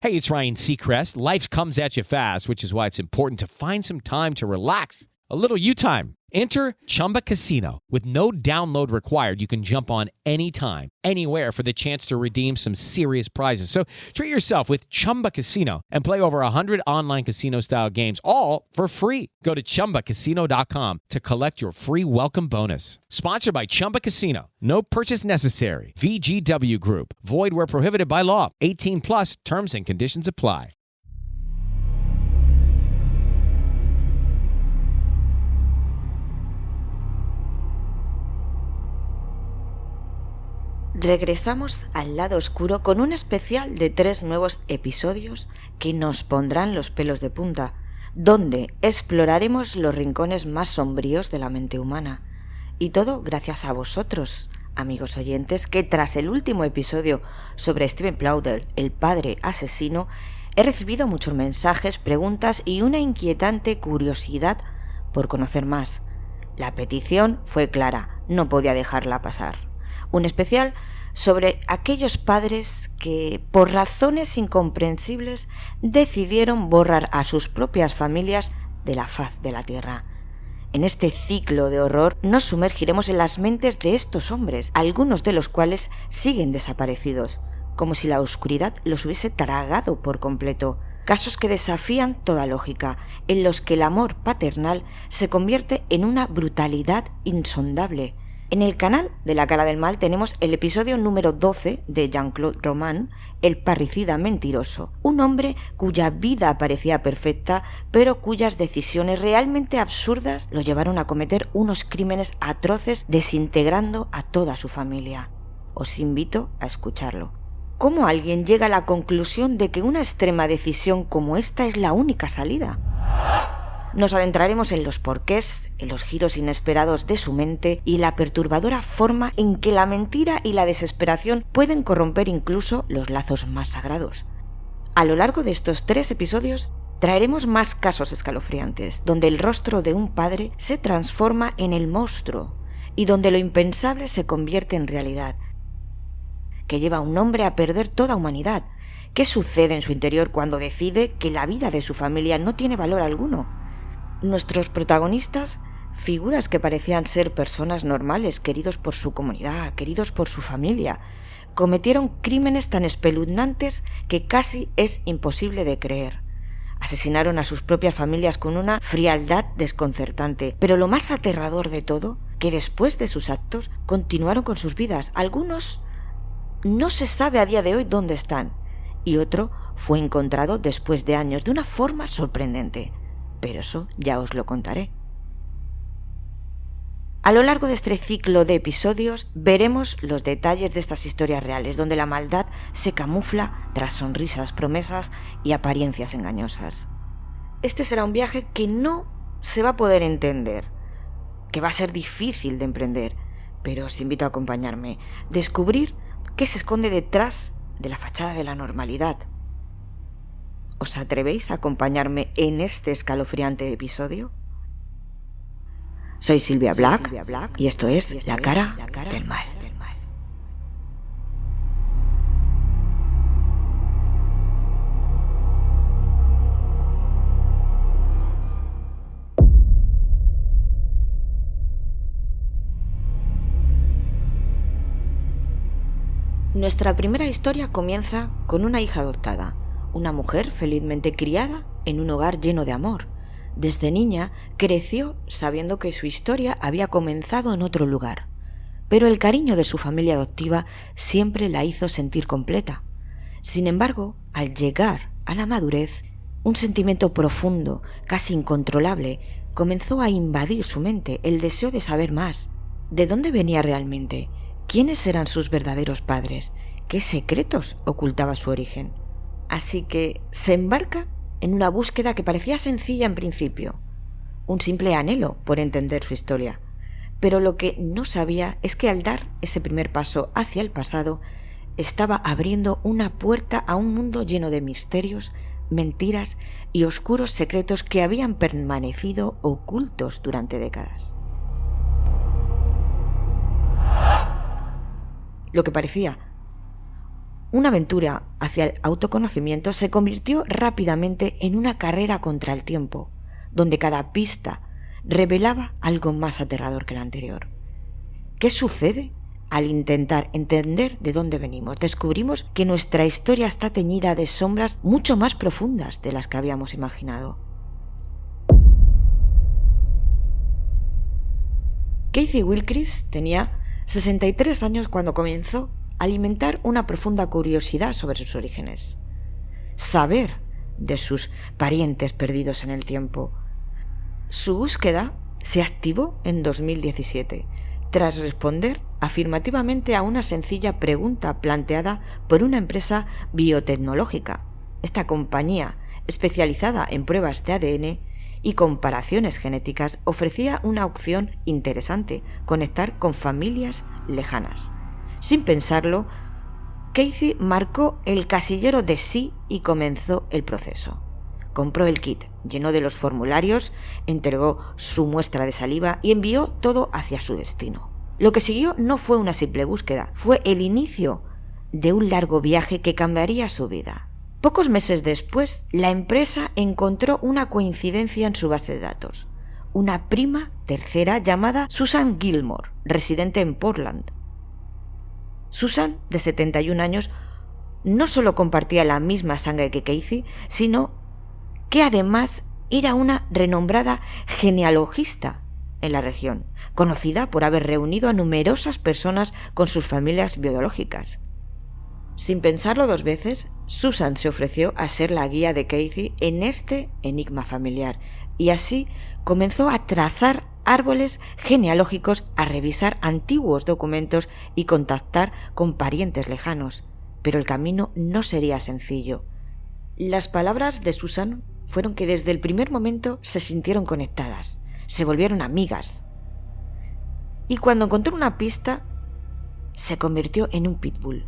Hey, it's Ryan Seacrest. Life comes at you fast, which is why it's important to find some time to relax. A little you time. Enter Chumba Casino. With no download required, you can jump on anytime, anywhere for the chance to redeem some serious prizes. So treat yourself with Chumba Casino and play over 100 online casino-style games, all for free. Go to ChumbaCasino.com to collect your free welcome bonus. Sponsored by Chumba Casino. No purchase necessary. VGW Group. Void where prohibited by law. 18 plus. Terms and conditions apply. Regresamos al lado oscuro con un especial de 3 nuevos episodios que nos pondrán los pelos de punta, donde exploraremos los rincones más sombríos de la mente humana. Y todo gracias a vosotros, amigos oyentes, que tras el último episodio sobre Steven Plowder, el padre asesino, he recibido muchos mensajes, preguntas y una inquietante curiosidad por conocer más. La petición fue clara, no podía dejarla pasar. Un especial sobre aquellos padres que, por razones incomprensibles, decidieron borrar a sus propias familias de la faz de la tierra. En este ciclo de horror nos sumergiremos en las mentes de estos hombres, algunos de los cuales siguen desaparecidos, como si la oscuridad los hubiese tragado por completo. Casos que desafían toda lógica, en los que el amor paternal se convierte en una brutalidad insondable. En el canal de La Cara del Mal tenemos el episodio número 12 de Jean-Claude Roman, El parricida mentiroso, un hombre cuya vida parecía perfecta, pero cuyas decisiones realmente absurdas lo llevaron a cometer unos crímenes atroces desintegrando a toda su familia. Os invito a escucharlo. ¿Cómo alguien llega a la conclusión de que una extrema decisión como esta es la única salida? Nos adentraremos en los porqués, en los giros inesperados de su mente y la perturbadora forma en que la mentira y la desesperación pueden corromper incluso los lazos más sagrados. A lo largo de estos 3 episodios traeremos más casos escalofriantes, donde el rostro de un padre se transforma en el monstruo y donde lo impensable se convierte en realidad, que lleva a un hombre a perder toda humanidad. ¿Qué sucede en su interior cuando decide que la vida de su familia no tiene valor alguno? Nuestros protagonistas, figuras que parecían ser personas normales, queridos por su comunidad, queridos por su familia, cometieron crímenes tan espeluznantes que casi es imposible de creer. Asesinaron a sus propias familias con una frialdad desconcertante, pero lo más aterrador de todo, que después de sus actos continuaron con sus vidas. Algunos no se sabe a día de hoy dónde están, y otro fue encontrado después de años de una forma sorprendente. Pero eso ya os lo contaré. A lo largo de este ciclo de episodios veremos los detalles de estas historias reales, donde la maldad se camufla tras sonrisas, promesas y apariencias engañosas. Este será un viaje que no se va a poder entender, que va a ser difícil de emprender, pero os invito a acompañarme, descubrir qué se esconde detrás de la fachada de la normalidad. ¿Os atrevéis a acompañarme en este escalofriante episodio? Soy Silvia Black y esto es La Cara del Mal. Nuestra primera historia comienza con una hija adoptada, una mujer felizmente criada en un hogar lleno de amor. Desde niña creció sabiendo que su historia había comenzado en otro lugar, pero el cariño de su familia adoptiva siempre la hizo sentir completa. Sin embargo, al llegar a la madurez, un sentimiento profundo, casi incontrolable, comenzó a invadir su mente, el deseo de saber más. ¿De dónde venía realmente? ¿Quiénes eran sus verdaderos padres? ¿Qué secretos ocultaba su origen? Así que se embarca en una búsqueda que parecía sencilla en principio, un simple anhelo por entender su historia. Pero lo que no sabía es que al dar ese primer paso hacia el pasado, estaba abriendo una puerta a un mundo lleno de misterios, mentiras y oscuros secretos que habían permanecido ocultos durante décadas. Lo que parecía Una aventura hacia el autoconocimiento se convirtió rápidamente en una carrera contra el tiempo, donde cada pista revelaba algo más aterrador que la anterior. ¿Qué sucede? Al intentar entender de dónde venimos, descubrimos que nuestra historia está teñida de sombras mucho más profundas de las que habíamos imaginado. Kathy Wilkris tenía 63 años cuando comenzó a alimentar una profunda curiosidad sobre sus orígenes. Saber de sus parientes perdidos en el tiempo. Su búsqueda se activó en 2017, tras responder afirmativamente a una sencilla pregunta planteada por una empresa biotecnológica. Esta compañía, especializada en pruebas de ADN y comparaciones genéticas, ofrecía una opción interesante: conectar con familias lejanas. Sin pensarlo, Kathy marcó el casillero de sí y comenzó el proceso. Compró el kit, llenó de los formularios, entregó su muestra de saliva y envió todo hacia su destino. Lo que siguió no fue una simple búsqueda, fue el inicio de un largo viaje que cambiaría su vida. Pocos meses después, la empresa encontró una coincidencia en su base de datos. Una prima tercera llamada Susan Gilmore, residente en Portland. Susan, de 71 años, no solo compartía la misma sangre que Kathy, sino que además era una renombrada genealogista en la región, conocida por haber reunido a numerosas personas con sus familias biológicas. Sin pensarlo dos veces, Susan se ofreció a ser la guía de Kathy en este enigma familiar, y así comenzó a trazar árboles genealógicos, a revisar antiguos documentos y contactar con parientes lejanos. Pero el camino no sería sencillo. Las palabras de Susan fueron que desde el primer momento se sintieron conectadas, se volvieron amigas. Y cuando encontró una pista, se convirtió en un pitbull.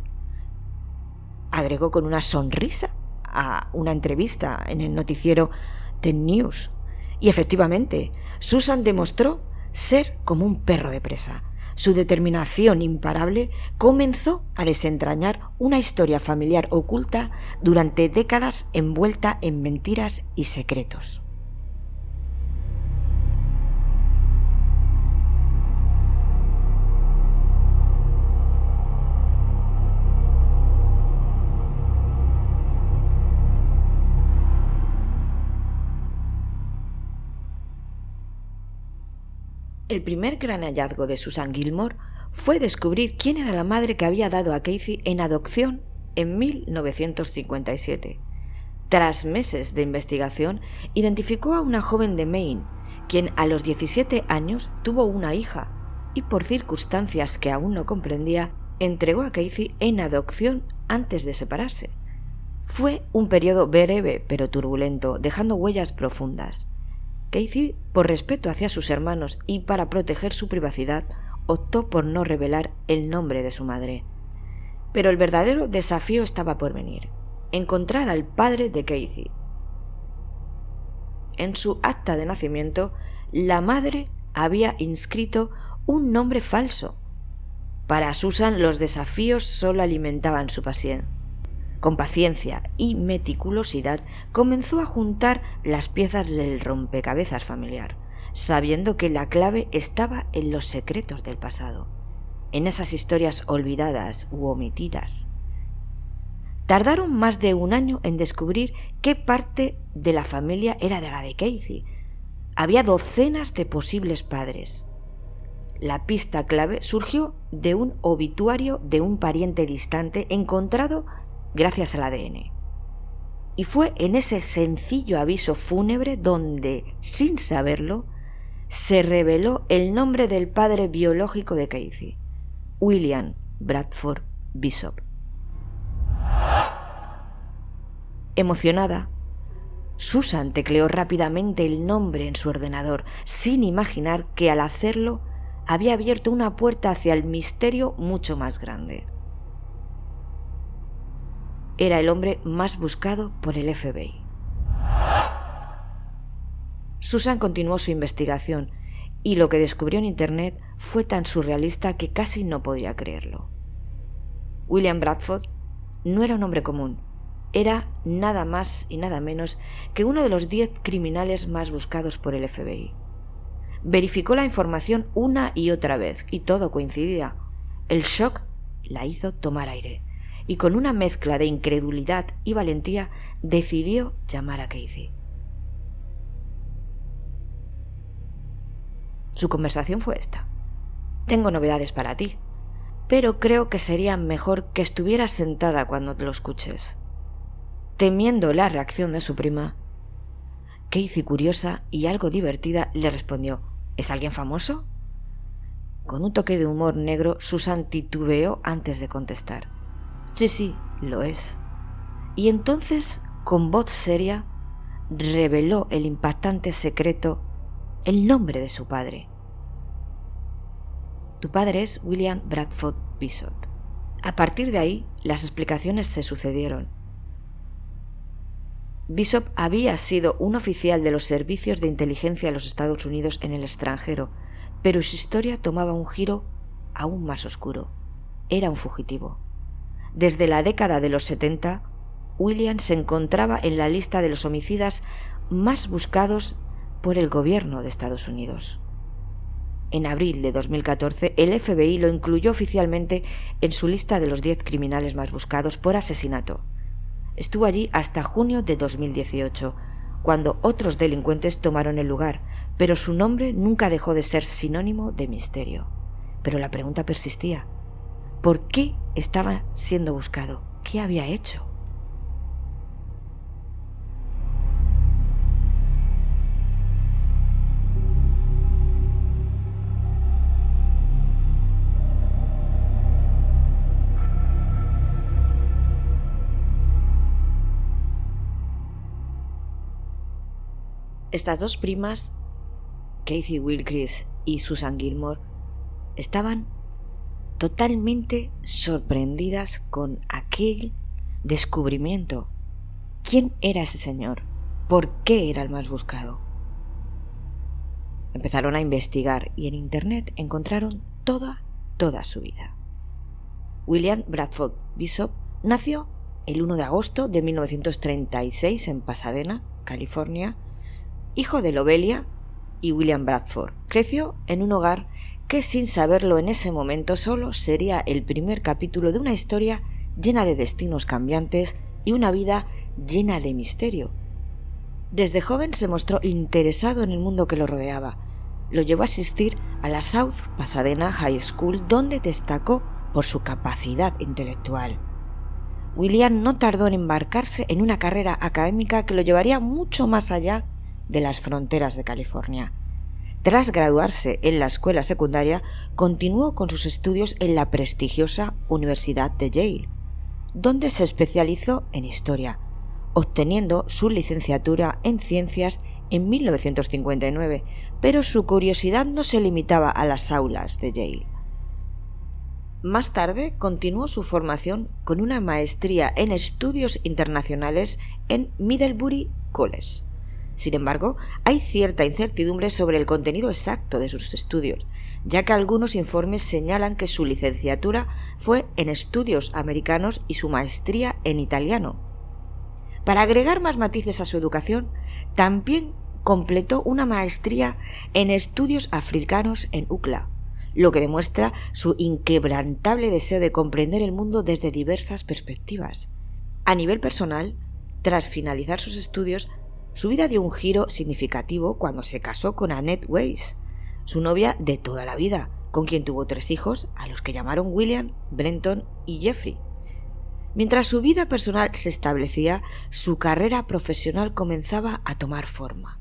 Agregó con una sonrisa a una entrevista en el noticiero The News. Y efectivamente, Susan demostró ser como un perro de presa. Su determinación imparable comenzó a desentrañar una historia familiar oculta durante décadas envuelta en mentiras y secretos. El primer gran hallazgo de Susan Gilmore fue descubrir quién era la madre que había dado a Kathy en adopción en 1957. Tras meses de investigación, identificó a una joven de Maine, quien a los 17 años tuvo una hija y, por circunstancias que aún no comprendía, entregó a Kathy en adopción antes de separarse. Fue un periodo breve pero turbulento, dejando huellas profundas. Kathy, por respeto hacia sus hermanos y para proteger su privacidad, optó por no revelar el nombre de su madre. Pero el verdadero desafío estaba por venir: encontrar al padre de Kathy. En su acta de nacimiento, la madre había inscrito un nombre falso. Para Susan, los desafíos solo alimentaban su pasión. Con paciencia y meticulosidad comenzó a juntar las piezas del rompecabezas familiar, sabiendo que la clave estaba en los secretos del pasado, en esas historias olvidadas u omitidas. Tardaron más de un año en descubrir qué parte de la familia era de la de Kathy. Había docenas de posibles padres. La pista clave surgió de un obituario de un pariente distante encontrado gracias al ADN. Y fue en ese sencillo aviso fúnebre donde, sin saberlo, se reveló el nombre del padre biológico de Kathy: William Bradford Bishop. Emocionada, Susan tecleó rápidamente el nombre en su ordenador, sin imaginar que al hacerlo había abierto una puerta hacia el misterio mucho más grande. Era el hombre más buscado por el FBI. Susan continuó su investigación y lo que descubrió en Internet fue tan surrealista que casi no podía creerlo. William Bradford no era un hombre común. Era nada más y nada menos que uno de los 10 criminales más buscados por el FBI. Verificó la información una y otra vez y todo coincidía. El shock la hizo tomar aire y con una mezcla de incredulidad y valentía decidió llamar a Casey. Su conversación fue esta: tengo novedades para ti, pero creo que sería mejor que estuvieras sentada cuando te lo escuches. Temiendo la reacción de su prima, Casey, curiosa y algo divertida, le respondió: ¿es alguien famoso? Con un toque de humor negro, Susan titubeó antes de contestar: sí, lo es. Y entonces, con voz seria, reveló el impactante secreto, el nombre de su padre. Tu padre es William Bradford Bishop. A partir de ahí, las explicaciones se sucedieron. Bishop había sido un oficial de los servicios de inteligencia de los Estados Unidos en el extranjero, pero su historia tomaba un giro aún más oscuro. Era un fugitivo. Desde la década de los 70, William se encontraba en la lista de los homicidas más buscados por el gobierno de Estados Unidos. En abril de 2014, el FBI lo incluyó oficialmente en su lista de los 10 criminales más buscados por asesinato. Estuvo allí hasta junio de 2018, cuando otros delincuentes tomaron el lugar, pero su nombre nunca dejó de ser sinónimo de misterio. Pero la pregunta persistía: ¿por qué estaba siendo buscado? ¿Qué había hecho? Estas dos primas, Casey Wilkris y Susan Gilmore, estaban totalmente sorprendidas con aquel descubrimiento. ¿Quién era ese señor? ¿Por qué era el más buscado? Empezaron a investigar y en internet encontraron toda su vida. William Bradford Bishop nació el 1 de agosto de 1936 en Pasadena, California, hijo de Lobelia y William Bradford. Creció en un hogar que, sin saberlo en ese momento, solo sería el primer capítulo de una historia llena de destinos cambiantes y una vida llena de misterio. Desde joven se mostró interesado en el mundo que lo rodeaba. Lo llevó a asistir a la South Pasadena High School, donde destacó por su capacidad intelectual. William no tardó en embarcarse en una carrera académica que lo llevaría mucho más allá de las fronteras de California. Tras graduarse en la escuela secundaria, continuó con sus estudios en la prestigiosa Universidad de Yale, donde se especializó en historia, obteniendo su licenciatura en ciencias en 1959, pero su curiosidad no se limitaba a las aulas de Yale. Más tarde continuó su formación con una maestría en estudios internacionales en Middlebury College. Sin embargo, hay cierta incertidumbre sobre el contenido exacto de sus estudios, ya que algunos informes señalan que su licenciatura fue en estudios americanos y su maestría en italiano. Para agregar más matices a su educación, también completó una maestría en estudios africanos en UCLA, lo que demuestra su inquebrantable deseo de comprender el mundo desde diversas perspectivas. A nivel personal, tras finalizar sus estudios, su vida dio un giro significativo cuando se casó con Annette Weiss, su novia de toda la vida, con quien tuvo 3 hijos, a los que llamaron William, Brenton y Jeffrey. Mientras su vida personal se establecía, su carrera profesional comenzaba a tomar forma.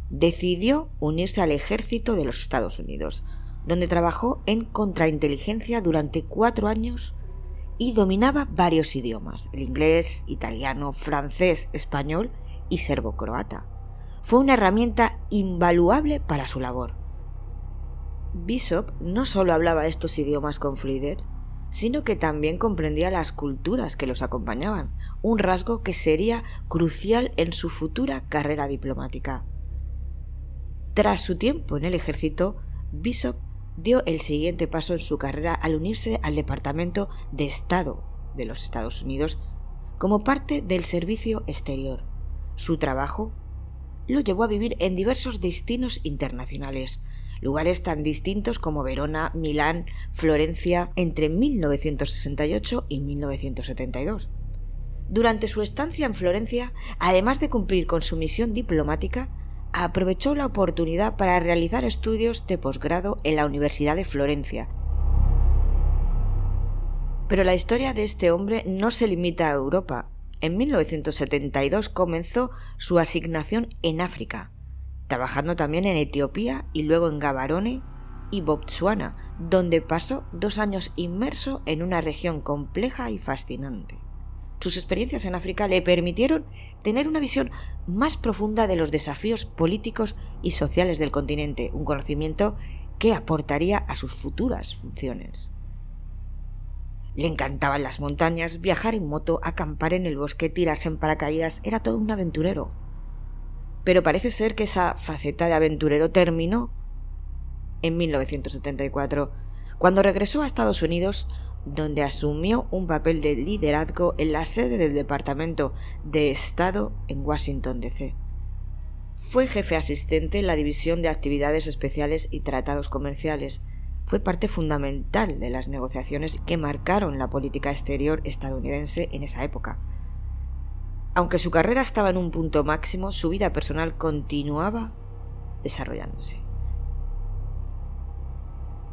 Decidió unirse al ejército de los Estados Unidos, donde trabajó en contrainteligencia durante 4 años y dominaba varios idiomas: el inglés, italiano, francés, español y serbo-croata. Fue una herramienta invaluable para su labor. Bishop no solo hablaba estos idiomas con fluidez, sino que también comprendía las culturas que los acompañaban, un rasgo que sería crucial en su futura carrera diplomática. Tras su tiempo en el ejército, Bishop dio el siguiente paso en su carrera al unirse al Departamento de Estado de los Estados Unidos como parte del servicio exterior. Su trabajo lo llevó a vivir en diversos destinos internacionales, lugares tan distintos como Verona, Milán, Florencia, entre 1968 y 1972. Durante su estancia en Florencia, además de cumplir con su misión diplomática, aprovechó la oportunidad para realizar estudios de posgrado en la Universidad de Florencia. Pero la historia de este hombre no se limita a Europa. En 1972 comenzó su asignación en África, trabajando también en Etiopía y luego en Gaborone y Botsuana, donde pasó 2 años inmerso en una región compleja y fascinante. Sus experiencias en África le permitieron tener una visión más profunda de los desafíos políticos y sociales del continente, un conocimiento que aportaría a sus futuras funciones. Le encantaban las montañas, viajar en moto, acampar en el bosque, tirarse en paracaídas, era todo un aventurero. Pero parece ser que esa faceta de aventurero terminó en 1974, cuando regresó a Estados Unidos, donde asumió un papel de liderazgo en la sede del Departamento de Estado en Washington, D.C. Fue jefe asistente en la División de Actividades Especiales y Tratados Comerciales. Fue parte fundamental de las negociaciones que marcaron la política exterior estadounidense en esa época. Aunque su carrera estaba en un punto máximo, su vida personal continuaba desarrollándose.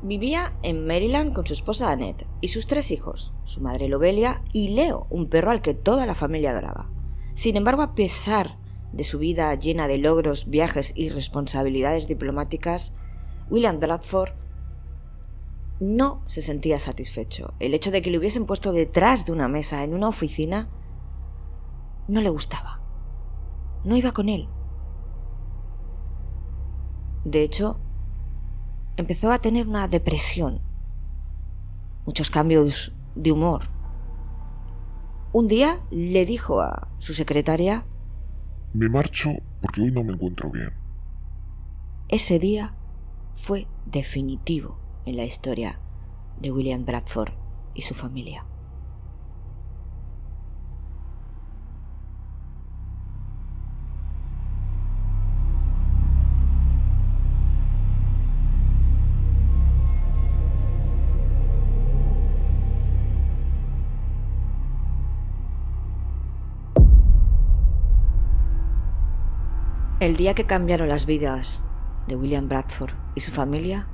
Vivía en Maryland con su esposa Annette y sus 3 hijos, su madre Lobelia y Leo, un perro al que toda la familia adoraba. Sin embargo, a pesar de su vida llena de logros, viajes y responsabilidades diplomáticas, William Bradford no se sentía satisfecho. El hecho de que le hubiesen puesto detrás de una mesa en una oficina no le gustaba. No iba con él. De hecho, empezó a tener una depresión, muchos cambios de humor. Un día le dijo a su secretaria: me marcho porque hoy no me encuentro bien. Ese día fue definitivo en la historia de William Bradford y su familia. El día que cambiaron las vidas de William Bradford y su familia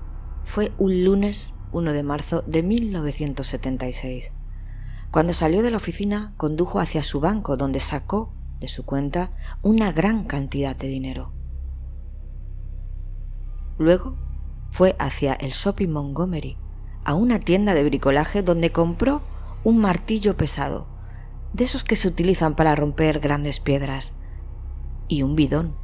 fue un lunes 1 de marzo de 1976. Cuando salió de la oficina, condujo hacia su banco, donde sacó de su cuenta una gran cantidad de dinero. Luego fue hacia el Shopping Montgomery, a una tienda de bricolaje donde compró un martillo pesado, de esos que se utilizan para romper grandes piedras, y un bidón.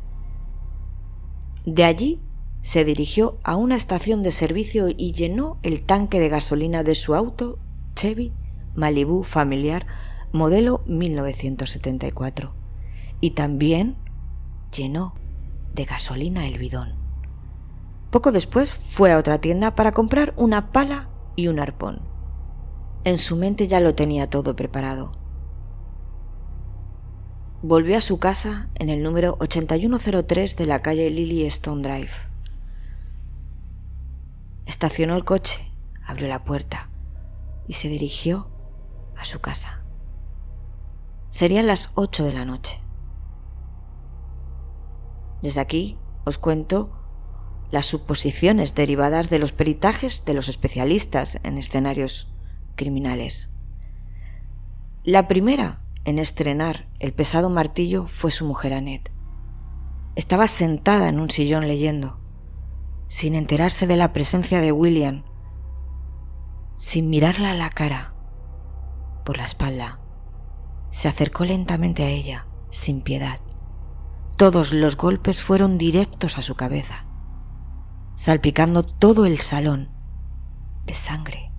De allí se dirigió a una estación de servicio y llenó el tanque de gasolina de su auto Chevy Malibu familiar modelo 1974 y también llenó de gasolina el bidón. Poco después fue a otra tienda para comprar una pala y un arpón. En su mente ya lo tenía todo preparado. Volvió a su casa en el número 8103 de la calle Lily Stone Drive. Estacionó el coche, abrió la puerta y se dirigió a su casa. Serían las 8 de la noche. Desde aquí os cuento las suposiciones derivadas de los peritajes de los especialistas en escenarios criminales. La primera en estrenar el pesado martillo fue su mujer Annette. Estaba sentada en un sillón leyendo, sin enterarse de la presencia de William, sin mirarla a la cara. Por la espalda, se acercó lentamente a ella, sin piedad. Todos los golpes fueron directos a su cabeza, salpicando todo el salón de sangre.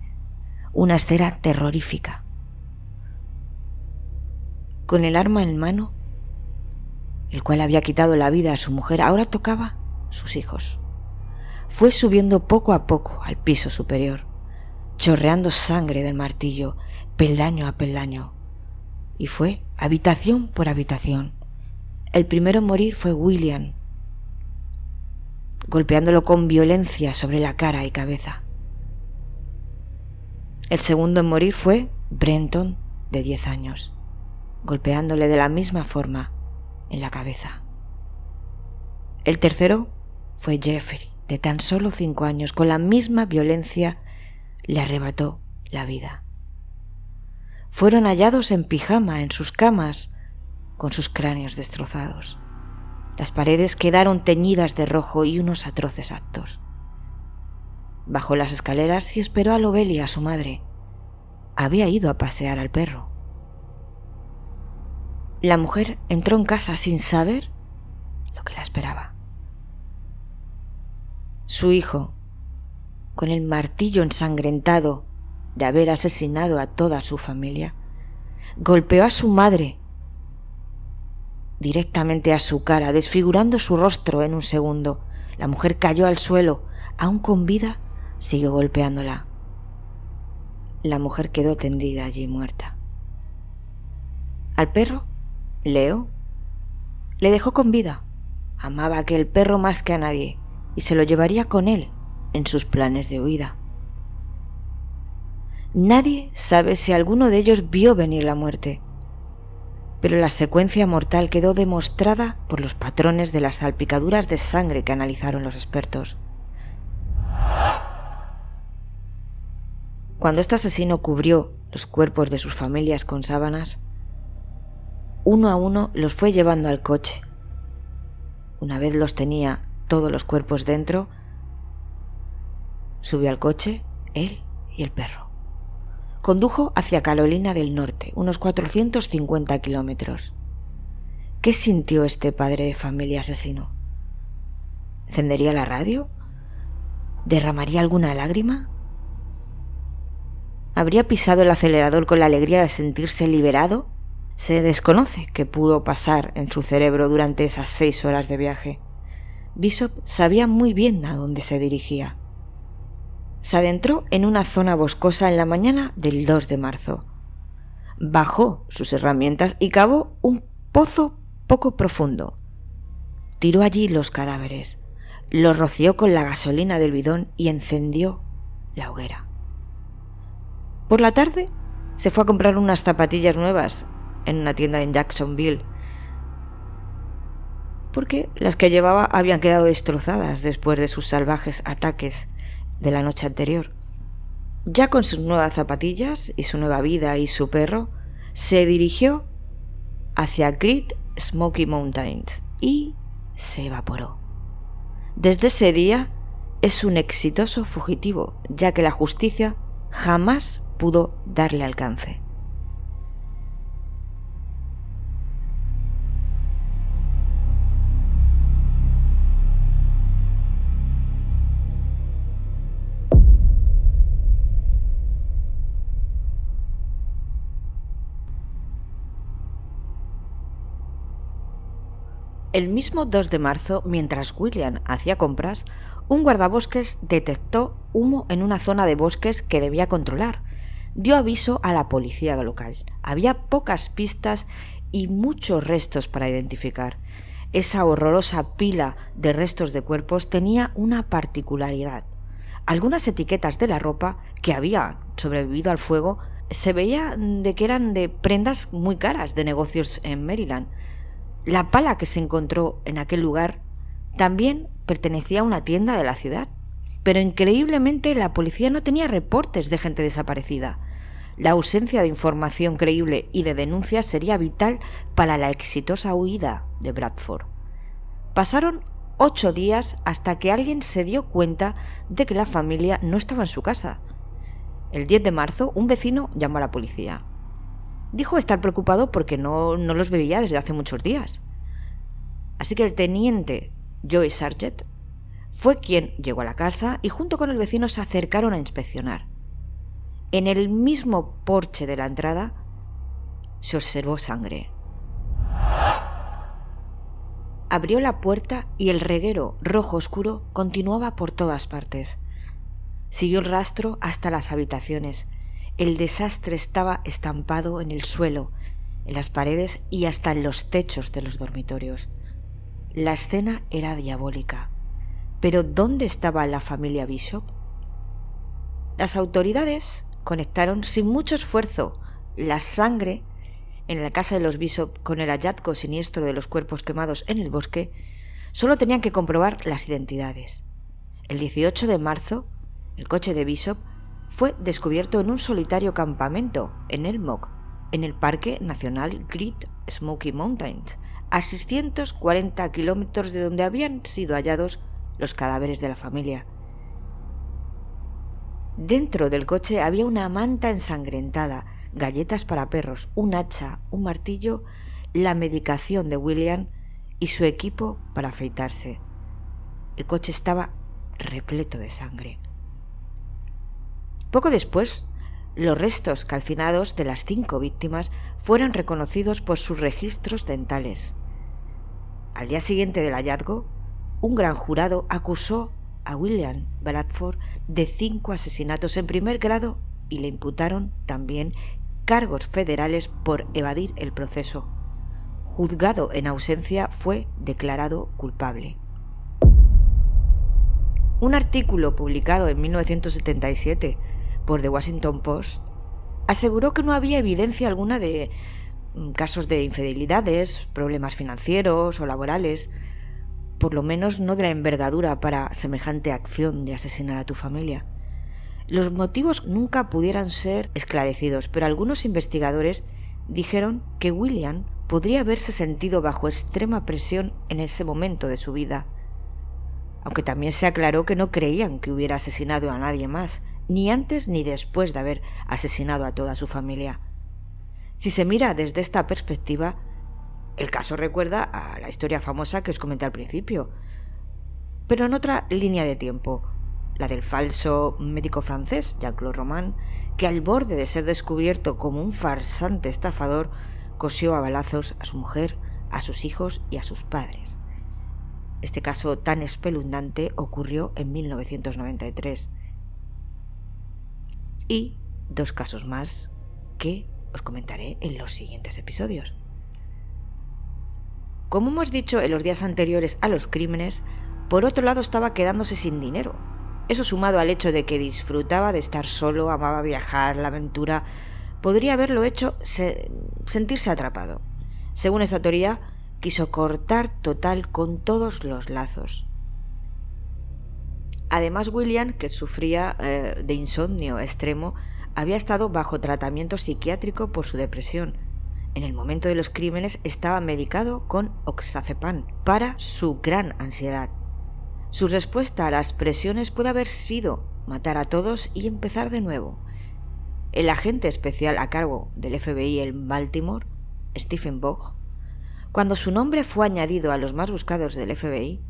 Una escena terrorífica. Con el arma en mano, el cual había quitado la vida a su mujer, ahora tocaba sus hijos. Fue subiendo poco a poco al piso superior, chorreando sangre del martillo, peldaño a peldaño, y fue habitación por habitación. El primero en morir fue William, golpeándolo con violencia sobre la cara y cabeza. El segundo en morir fue Brenton, de 10 años, golpeándole de la misma forma en la cabeza. El tercero fue Jeffrey, de tan solo 5 años, con la misma violencia le arrebató la vida. Fueron hallados en pijama en sus camas, con sus cráneos destrozados. Las paredes quedaron teñidas de rojo y unos atroces actos. Bajó las escaleras y esperó a Lobelia, su madre. Había ido a pasear al perro. La mujer entró en casa sin saber lo que la esperaba. Su hijo, con el martillo ensangrentado de haber asesinado a toda su familia, golpeó a su madre directamente a su cara, desfigurando su rostro en un segundo. La mujer cayó al suelo. Aún con vida, siguió golpeándola. La mujer quedó tendida allí muerta. Al perro, Leo, le dejó con vida. Amaba a aquel perro más que a nadie y se lo llevaría con él en sus planes de huida. Nadie sabe si alguno de ellos vio venir la muerte, pero la secuencia mortal quedó demostrada por los patrones de las salpicaduras de sangre que analizaron los expertos. Cuando este asesino cubrió los cuerpos de sus familias con sábanas, uno a uno los fue llevando al coche. Una vez los tenía todos los cuerpos dentro, subió al coche, él y el perro. Condujo hacia Carolina del Norte, unos 450 kilómetros. ¿Qué sintió este padre de familia asesino? ¿Encendería la radio? ¿Derramaría alguna lágrima? ¿Habría pisado el acelerador con la alegría de sentirse liberado? Se desconoce qué pudo pasar en su cerebro durante esas 6 horas de viaje. Bishop sabía muy bien a dónde se dirigía. Se adentró en una zona boscosa en la mañana del 2 de marzo. Bajó sus herramientas y cavó un pozo poco profundo. Tiró allí los cadáveres, los roció con la gasolina del bidón y encendió la hoguera. Por la tarde se fue a comprar unas zapatillas nuevas en una tienda en Jacksonville, porque las que llevaba habían quedado destrozadas después de sus salvajes ataques de la noche anterior. Ya con sus nuevas zapatillas y su nueva vida y su perro, se dirigió hacia Great Smoky Mountains y se evaporó. Desde ese día es un exitoso fugitivo, ya que la justicia jamás pudo darle alcance. El mismo 2 de marzo, mientras William hacía compras, un guardabosques detectó humo en una zona de bosques que debía controlar. Dio aviso a la policía local. Había pocas pistas y muchos restos para identificar. Esa horrorosa pila de restos de cuerpos tenía una particularidad. Algunas etiquetas de la ropa que había sobrevivido al fuego se veía de que eran de prendas muy caras de negocios en Maryland. La pala que se encontró en aquel lugar también pertenecía a una tienda de la ciudad, pero increíblemente la policía no tenía reportes de gente desaparecida. La ausencia de información creíble y de denuncias sería vital para la exitosa huida de Bradford. Pasaron 8 días hasta que alguien se dio cuenta de que la familia no estaba en su casa. El 10 de marzo, un vecino llamó a la policía. Dijo estar preocupado porque no los veía desde hace muchos días. Así que el teniente Joe Sargent fue quien llegó a la casa y junto con el vecino se acercaron a inspeccionar. En el mismo porche de la entrada se observó sangre. Abrió la puerta y el reguero rojo oscuro continuaba por todas partes. Siguió el rastro hasta las habitaciones. El desastre estaba estampado en el suelo, en las paredes y hasta en los techos de los dormitorios. La escena era diabólica. Pero ¿dónde estaba la familia Bishop? Las autoridades conectaron sin mucho esfuerzo la sangre en la casa de los Bishop con el hallazgo siniestro de los cuerpos quemados en el bosque. Solo tenían que comprobar las identidades. El 18 de marzo, el coche de Bishop fue descubierto en un solitario campamento en Elmwood, en el Parque Nacional Great Smoky Mountains, a 640 kilómetros de donde habían sido hallados los cadáveres de la familia. Dentro del coche había una manta ensangrentada, galletas para perros, un hacha, un martillo, la medicación de William y su equipo para afeitarse. El coche estaba repleto de sangre. Poco después, los restos calcinados de las 5 víctimas fueron reconocidos por sus registros dentales. Al día siguiente del hallazgo, un gran jurado acusó a William Bradford de 5 asesinatos en primer grado y le imputaron también cargos federales por evadir el proceso. Juzgado en ausencia, fue declarado culpable. Un artículo publicado en 1977 por The Washington Post aseguró que no había evidencia alguna de casos de infidelidades, problemas financieros o laborales, por lo menos no de la envergadura para semejante acción de asesinar a tu familia. Los motivos nunca pudieran ser esclarecidos, pero algunos investigadores dijeron que William podría haberse sentido bajo extrema presión en ese momento de su vida, aunque también se aclaró que no creían que hubiera asesinado a nadie más, ni antes ni después de haber asesinado a toda su familia. Si se mira desde esta perspectiva, el caso recuerda a la historia famosa que os comenté al principio, pero en otra línea de tiempo, la del falso médico francés Jean-Claude Roman, que al borde de ser descubierto como un farsante estafador, cosió a balazos a su mujer, a sus hijos y a sus padres. Este caso tan espeluznante ocurrió en 1993. Y 2 casos más que os comentaré en los siguientes episodios. Como hemos dicho en los días anteriores a los crímenes, por otro lado estaba quedándose sin dinero. Eso sumado al hecho de que disfrutaba de estar solo, amaba viajar, la aventura, podría haberlo hecho sentirse atrapado. Según esta teoría, quiso cortar total con todos los lazos. Además, William, que sufría de insomnio extremo, había estado bajo tratamiento psiquiátrico por su depresión. En el momento de los crímenes estaba medicado con oxazepam para su gran ansiedad. Su respuesta a las presiones puede haber sido matar a todos y empezar de nuevo. El agente especial a cargo del FBI en Baltimore, Stephen Bogg, cuando su nombre fue añadido a los más buscados del FBI,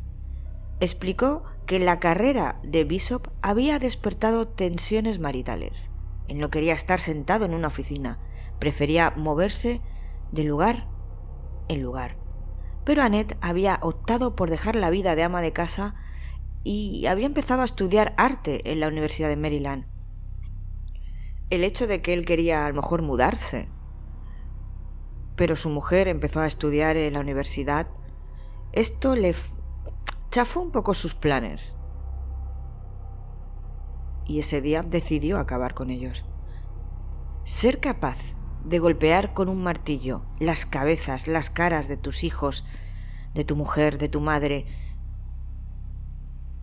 explicó que la carrera de Bishop había despertado tensiones maritales. Él no quería estar sentado en una oficina, prefería moverse de lugar en lugar. Pero Annette había optado por dejar la vida de ama de casa y había empezado a estudiar arte en la Universidad de Maryland. El hecho de que él quería a lo mejor mudarse, pero su mujer empezó a estudiar en la universidad, esto le chafó un poco sus planes. Y ese día decidió acabar con ellos. Ser capaz de golpear con un martillo las cabezas, las caras de tus hijos, de tu mujer, de tu madre,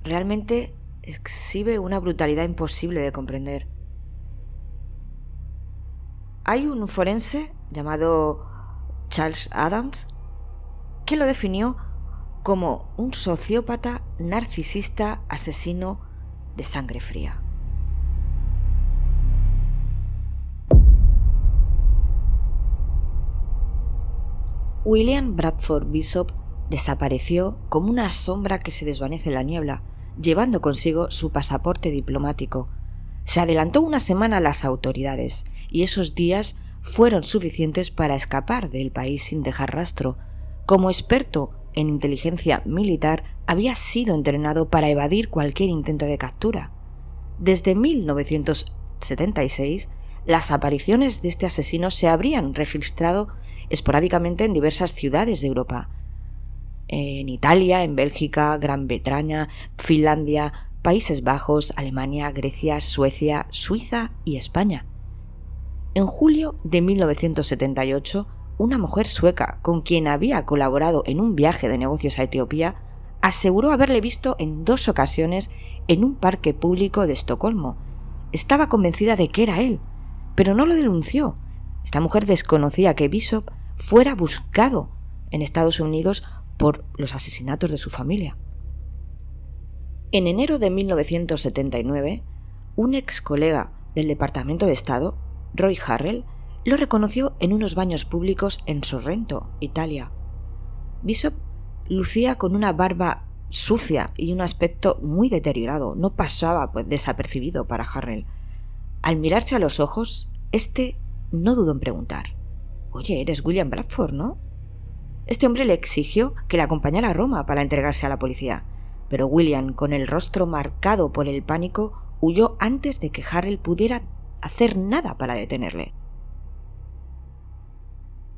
realmente exhibe una brutalidad imposible de comprender. Hay un forense llamado Charles Adams que lo definió como un sociópata, narcisista, asesino de sangre fría. William Bradford Bishop desapareció como una sombra que se desvanece en la niebla, llevando consigo su pasaporte diplomático. Se adelantó una semana a las autoridades, y esos días fueron suficientes para escapar del país sin dejar rastro. Como experto en inteligencia militar, había sido entrenado para evadir cualquier intento de captura. Desde 1976 las apariciones de este asesino se habrían registrado esporádicamente en diversas ciudades de Europa. En Italia, en Bélgica, Gran Bretaña, Finlandia, Países Bajos, Alemania, Grecia, Suecia, Suiza y España. En julio de 1978, una mujer sueca con quien había colaborado en un viaje de negocios a Etiopía aseguró haberle visto en 2 ocasiones en un parque público de Estocolmo. Estaba convencida de que era él, pero no lo denunció. Esta mujer desconocía que Bishop fuera buscado en Estados Unidos por los asesinatos de su familia. En enero de 1979, un ex colega del Departamento de Estado, Roy Harrell, lo reconoció en unos baños públicos en Sorrento, Italia. Bishop lucía con una barba sucia y un aspecto muy deteriorado. No pasaba desapercibido para Harrell. Al mirarse a los ojos, este no dudó en preguntar: «Oye, eres William Bradford, ¿no?». Este hombre le exigió que le acompañara a Roma para entregarse a la policía, pero William, con el rostro marcado por el pánico, huyó antes de que Harrell pudiera hacer nada para detenerle.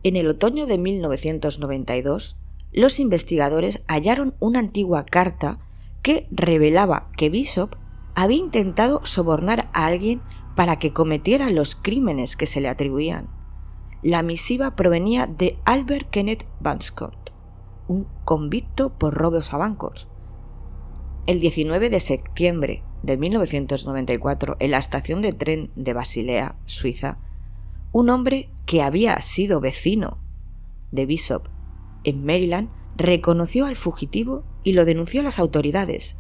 En el otoño de 1992, los investigadores hallaron una antigua carta que revelaba que Bishop había intentado sobornar a alguien para que cometiera los crímenes que se le atribuían. La misiva provenía de Albert Kenneth Banscott, un convicto por robos a bancos. El 19 de septiembre de 1994, en la estación de tren de Basilea, Suiza, un hombre que había sido vecino de Bishop en Maryland reconoció al fugitivo y lo denunció a las autoridades.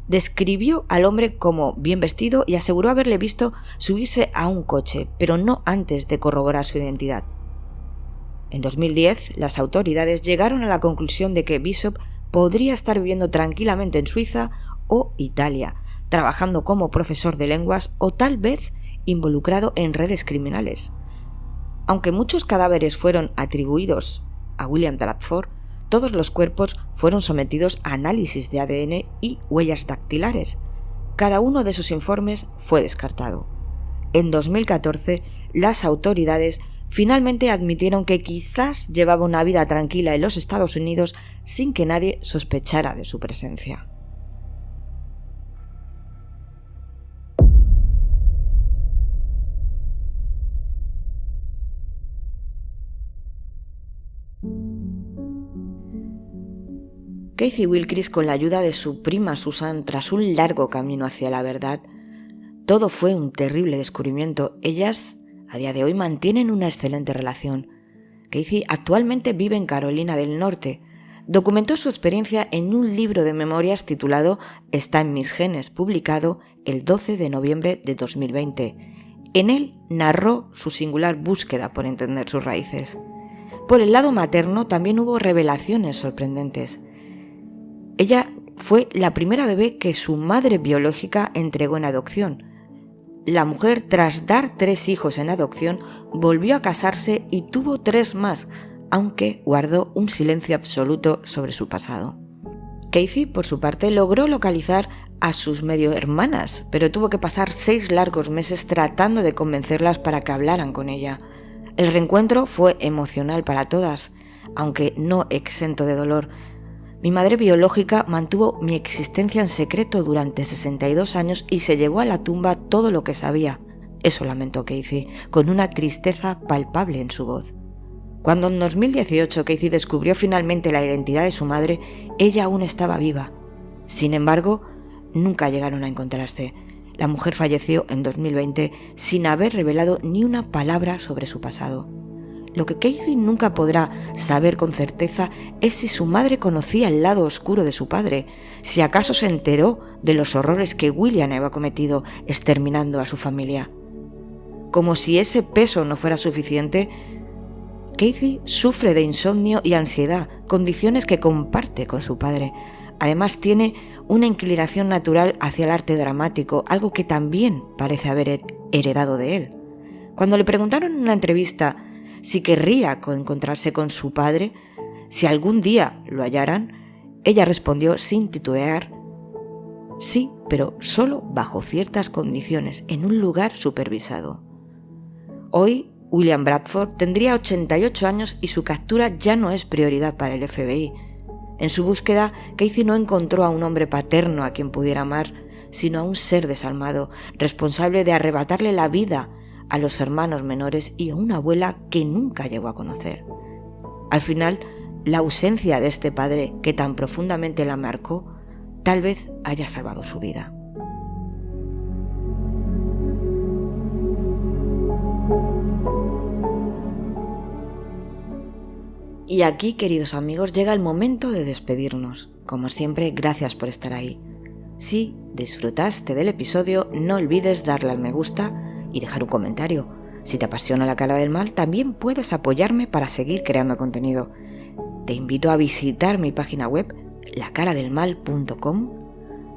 Describió al hombre como bien vestido y aseguró haberle visto subirse a un coche, pero no antes de corroborar su identidad. En 2010, las autoridades llegaron a la conclusión de que Bishop podría estar viviendo tranquilamente en Suiza o Italia, trabajando como profesor de lenguas o tal vez involucrado en redes criminales. Aunque muchos cadáveres fueron atribuidos a William Bradford, todos los cuerpos fueron sometidos a análisis de ADN y huellas dactilares. Cada uno de sus informes fue descartado. En 2014, las autoridades finalmente admitieron que quizás llevaba una vida tranquila en los Estados Unidos sin que nadie sospechara de su presencia. Kathy Wilkris, con la ayuda de su prima Susan, tras un largo camino hacia la verdad, todo fue un terrible descubrimiento. Ellas, a día de hoy, mantienen una excelente relación. Kathy actualmente vive en Carolina del Norte. Documentó su experiencia en un libro de memorias titulado Está en mis genes, publicado el 12 de noviembre de 2020. En él narró su singular búsqueda por entender sus raíces. Por el lado materno también hubo revelaciones sorprendentes. Ella fue la primera bebé que su madre biológica entregó en adopción. La mujer, tras dar 3 hijos en adopción, volvió a casarse y tuvo 3 más, aunque guardó un silencio absoluto sobre su pasado. Kathy, por su parte, logró localizar a sus medio hermanas, pero tuvo que pasar 6 largos meses tratando de convencerlas para que hablaran con ella. El reencuentro fue emocional para todas, aunque no exento de dolor. Mi madre biológica mantuvo mi existencia en secreto durante 62 años y se llevó a la tumba todo lo que sabía. Eso lamentó Kathy, con una tristeza palpable en su voz. Cuando en 2018 Kathy descubrió finalmente la identidad de su madre, ella aún estaba viva. Sin embargo, nunca llegaron a encontrarse. La mujer falleció en 2020 sin haber revelado ni una palabra sobre su pasado. Lo que Kathy nunca podrá saber con certeza es si su madre conocía el lado oscuro de su padre, si acaso se enteró de los horrores que William había cometido exterminando a su familia. Como si ese peso no fuera suficiente, Kathy sufre de insomnio y ansiedad, condiciones que comparte con su padre. Además, tiene una inclinación natural hacia el arte dramático, algo que también parece haber heredado de él. Cuando le preguntaron en una entrevista si querría encontrarse con su padre, si algún día lo hallaran, ella respondió sin titubear: sí, pero solo bajo ciertas condiciones, en un lugar supervisado. Hoy, William Bradford tendría 88 años y su captura ya no es prioridad para el FBI. En su búsqueda, Casey no encontró a un hombre paterno a quien pudiera amar, sino a un ser desalmado, responsable de arrebatarle la vida a los hermanos menores y a una abuela que nunca llegó a conocer. Al final, la ausencia de este padre que tan profundamente la marcó, tal vez haya salvado su vida. Y aquí, queridos amigos, llega el momento de despedirnos. Como siempre, gracias por estar ahí. Si disfrutaste del episodio, no olvides darle al me gusta y dejar un comentario. Si te apasiona La Cara del Mal, también puedes apoyarme para seguir creando contenido. Te invito a visitar mi página web, lacaradelmal.com,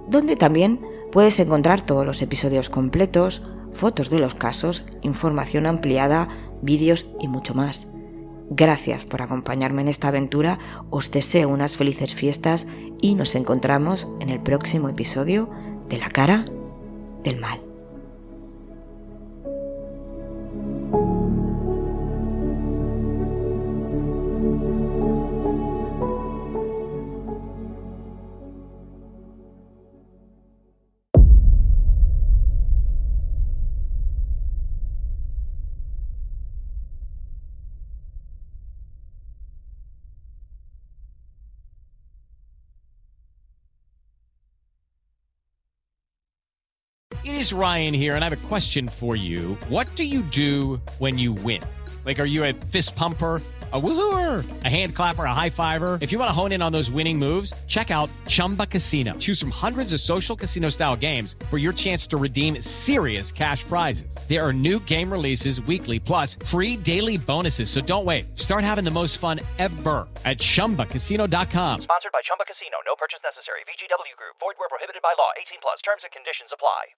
donde también puedes encontrar todos los episodios completos, fotos de los casos, información ampliada, vídeos y mucho más. Gracias por acompañarme en esta aventura, os deseo unas felices fiestas y nos encontramos en el próximo episodio de La Cara del Mal. It is Ryan here, and I have a question for you. What do you do when you win? Like, are you a fist pumper, a woohooer, a hand clapper, a high fiver? If you want to hone in on those winning moves, check out Chumba Casino. Choose from hundreds of social casino-style games for your chance to redeem serious cash prizes. There are new game releases weekly, plus free daily bonuses. So don't wait. Start having the most fun ever at ChumbaCasino.com. Sponsored by Chumba Casino. No purchase necessary. VGW Group. Void where prohibited by law. 18+. Terms and conditions apply.